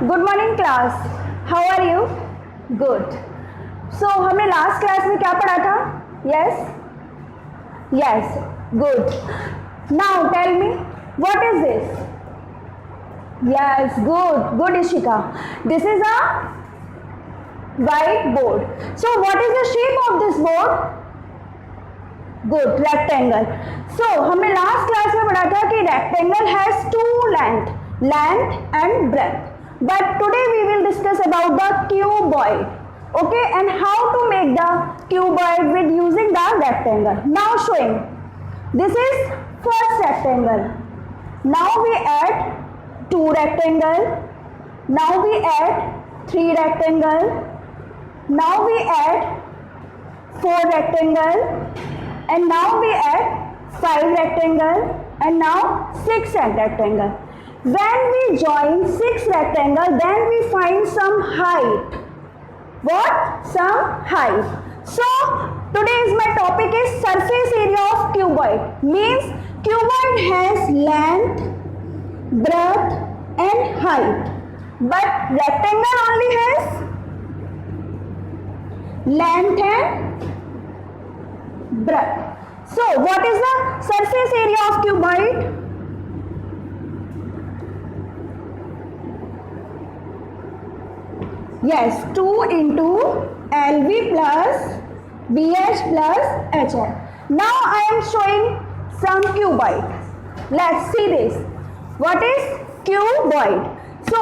Good morning class, how are you? Good. So हमने last class में क्या पढ़ा था? Yes yes, good. Now tell me, what is this? Yes, good good Ishika. This is a white board. So what is the shape of this board? Good, rectangle. So हमने last class में पढ़ा था कि rectangle has two length and breadth. But today we will discuss about the cuboid. Okay, and how to make the cuboid with using the rectangle. Now showing. This is first rectangle. Now we add two rectangle. Now we add three rectangle. Now we add four rectangle, and now we add five rectangle, and now six rectangle. When we join six rectangle, then we find some height. What? Some height. So today's my topic is surface area of cuboid. Means cuboid has length, breadth, and height, but rectangle only has length and breadth. So what is the surface area of cuboid? Yes, 2 into LV plus BH plus HL. Now I am showing some cuboid. Let's see this. What is cuboid? So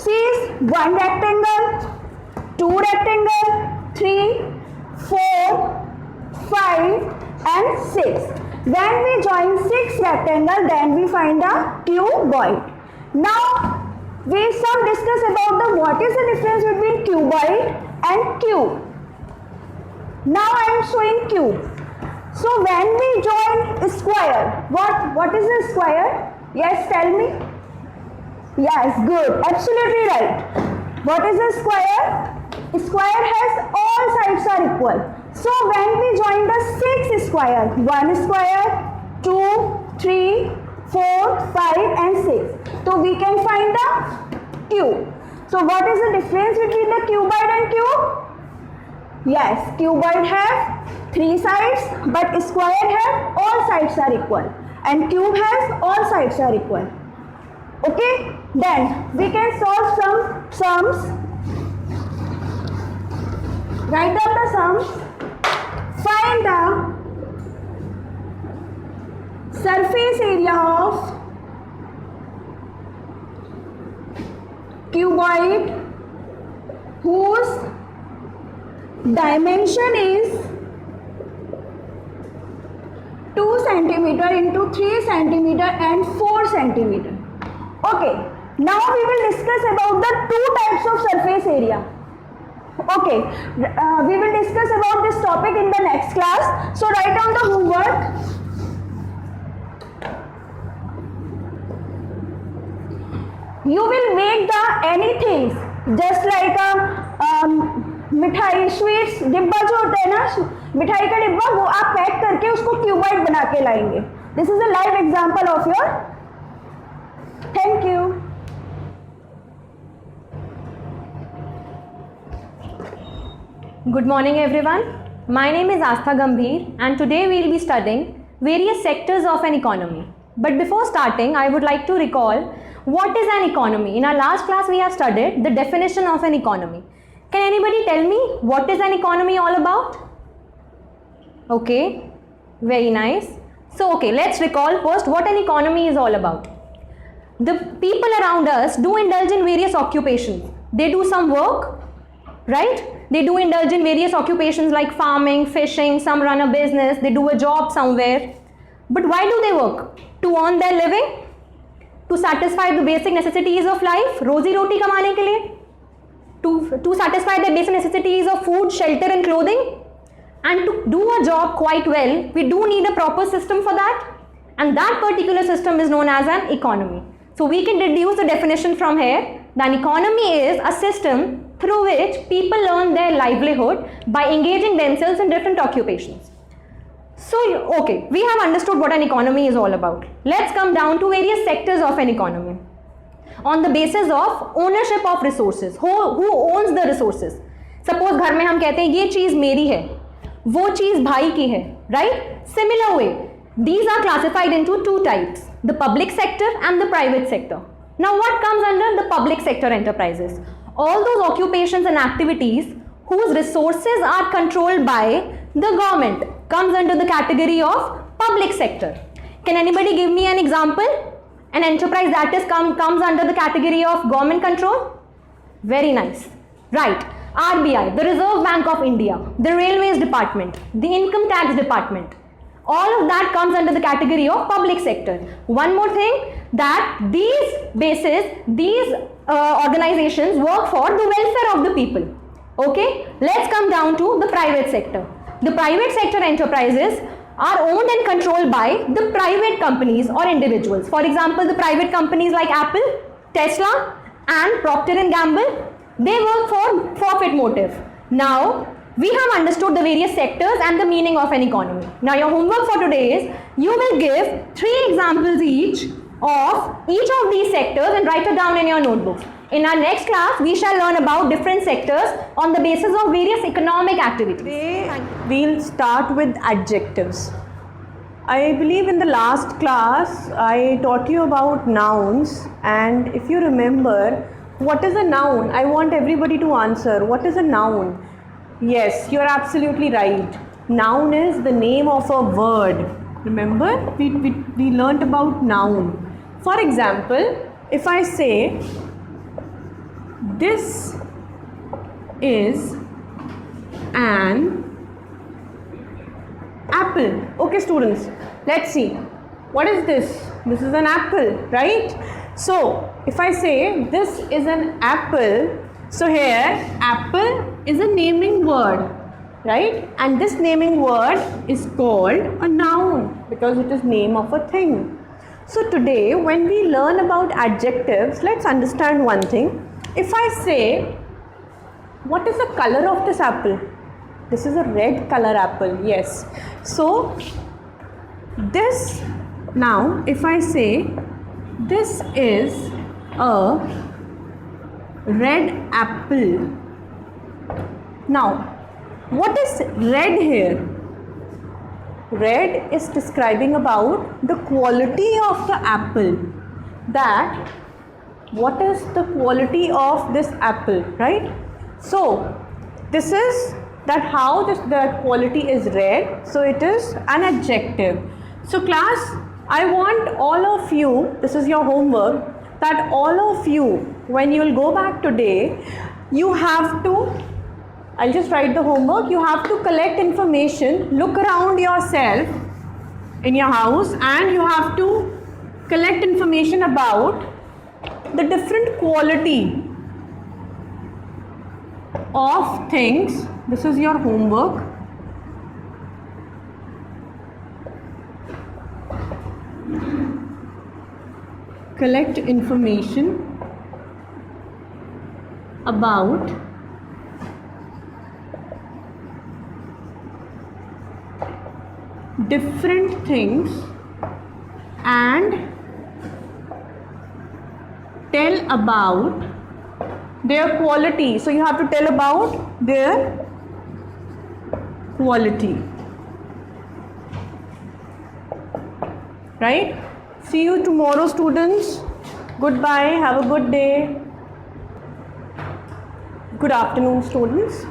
see, one rectangle, two rectangle, 3, 4, 5 and 6. When we join 6 rectangle, then we find the cuboid. Now we some discuss about the what is the difference between cuboid and cube. Now I am showing cube. So when we join square, what is a square? Yes, tell me. Yes, good, absolutely right. What is a square? Square has all sides are equal. So when we join the 6 square, 1 square, 2, 3, 4, 5 and 6. So we can find the cube. So what is the difference between the cuboid and cube? Yes, cuboid have 3 sides, but square have all sides are equal, and cube has all sides are equal. Okay, then we can solve some sums. Write down the sums. Find the surface area of cuboid whose dimension is 2 centimeter into 3 centimeter and 4 centimeter. Okay, now we will discuss about the two types of surface area. Okay, we will discuss about this topic in the next class. So write down the homework. You will make the anything just like a मिठाई sweets डिब्बा जो होता है ना, मिठाई का डिब्बा, वो आप पैक करके उसको क्यूबॉइड बना के लाएंगे. This is a live example of your. Thank you. Good morning everyone. My name is Astha Gambhir and today we will be studying various sectors of an economy. But before starting, I would like to recall what is an economy. In our last class we have studied the definition of an economy. Can anybody tell me what is an economy all about? Okay, very nice. So okay, let's recall first what an economy is all about. The people around us do indulge in various occupations. They do some work, right? They do indulge in various occupations like farming, fishing, some run a business, they do a job somewhere. But why do they work? To earn their living? To satisfy the basic necessities of life? रोजी रोटी कमाने के लिए? To satisfy their basic necessities of food, shelter and clothing? And to do a job quite well, we do need a proper system for that. And that particular system is known as an economy. So we can deduce the definition from here. An economy is a system through which people earn their livelihood by engaging themselves in different occupations. So, okay, we have understood what an economy is all about. Let's come down to various sectors of an economy. on the basis of ownership of resources. Who owns the resources? Suppose घर में हम कहते हैं ये चीज मेरी है, वो चीज भाई की है, right? Similar way, these are classified into two types, the public sector and the private sector. Now what comes under the public sector enterprises? All those occupations and activities whose resources are controlled by the government comes under the category of public sector. Can anybody give me an example? An enterprise that is comes under the category of government control? Very nice. Right. RBI, the Reserve Bank of India, the Railways Department, the Income Tax Department. All of that comes under the category of public sector. One more thing, that these bases, these organizations work for the welfare of the people. Okay, let's come down to the private sector. The private sector enterprises are owned and controlled by the private companies or individuals. For example, the private companies like Apple, Tesla and Procter & Gamble, they work for profit motive. Now, we have understood the various sectors and the meaning of an economy. Now, your homework for today is, you will give 3 examples each of these sectors and write it down in your notebooks. In our next class, we shall learn about different sectors on the basis of various economic activities. Today, we'll start with adjectives. I believe in the last class, I taught you about nouns, and if you remember, what is a noun? I want everybody to answer. What is a noun? Yes, you're absolutely right. Noun is the name of a word. Remember, we learnt about noun. For example, if I say, this is an apple. Okay, students, let's see. What is this? This is an apple, right? So, if I say this is an apple, so here apple is a naming word, right? And this naming word is called a noun because it is name of a thing. So today when we learn about adjectives, let's understand one thing. If I say, what is the color of this apple? This is a red color apple, yes. So this, now if I say this is a red apple. Now, what is red here? Red is describing about the quality of the apple. That what is the quality of this apple, right? So this is that how the quality is red, so it is an adjective. So class, I want all of you, this is your homework, that all of you, when you will go back today, you have to, I'll just write the homework, you have to collect information, look around yourself in your house, and you have to collect information about the different quality of things. This is your homework. Collect information about different things and tell about their quality. So you have to tell about their quality, right? See you tomorrow, students. Goodbye. Have a good day. Good afternoon, students.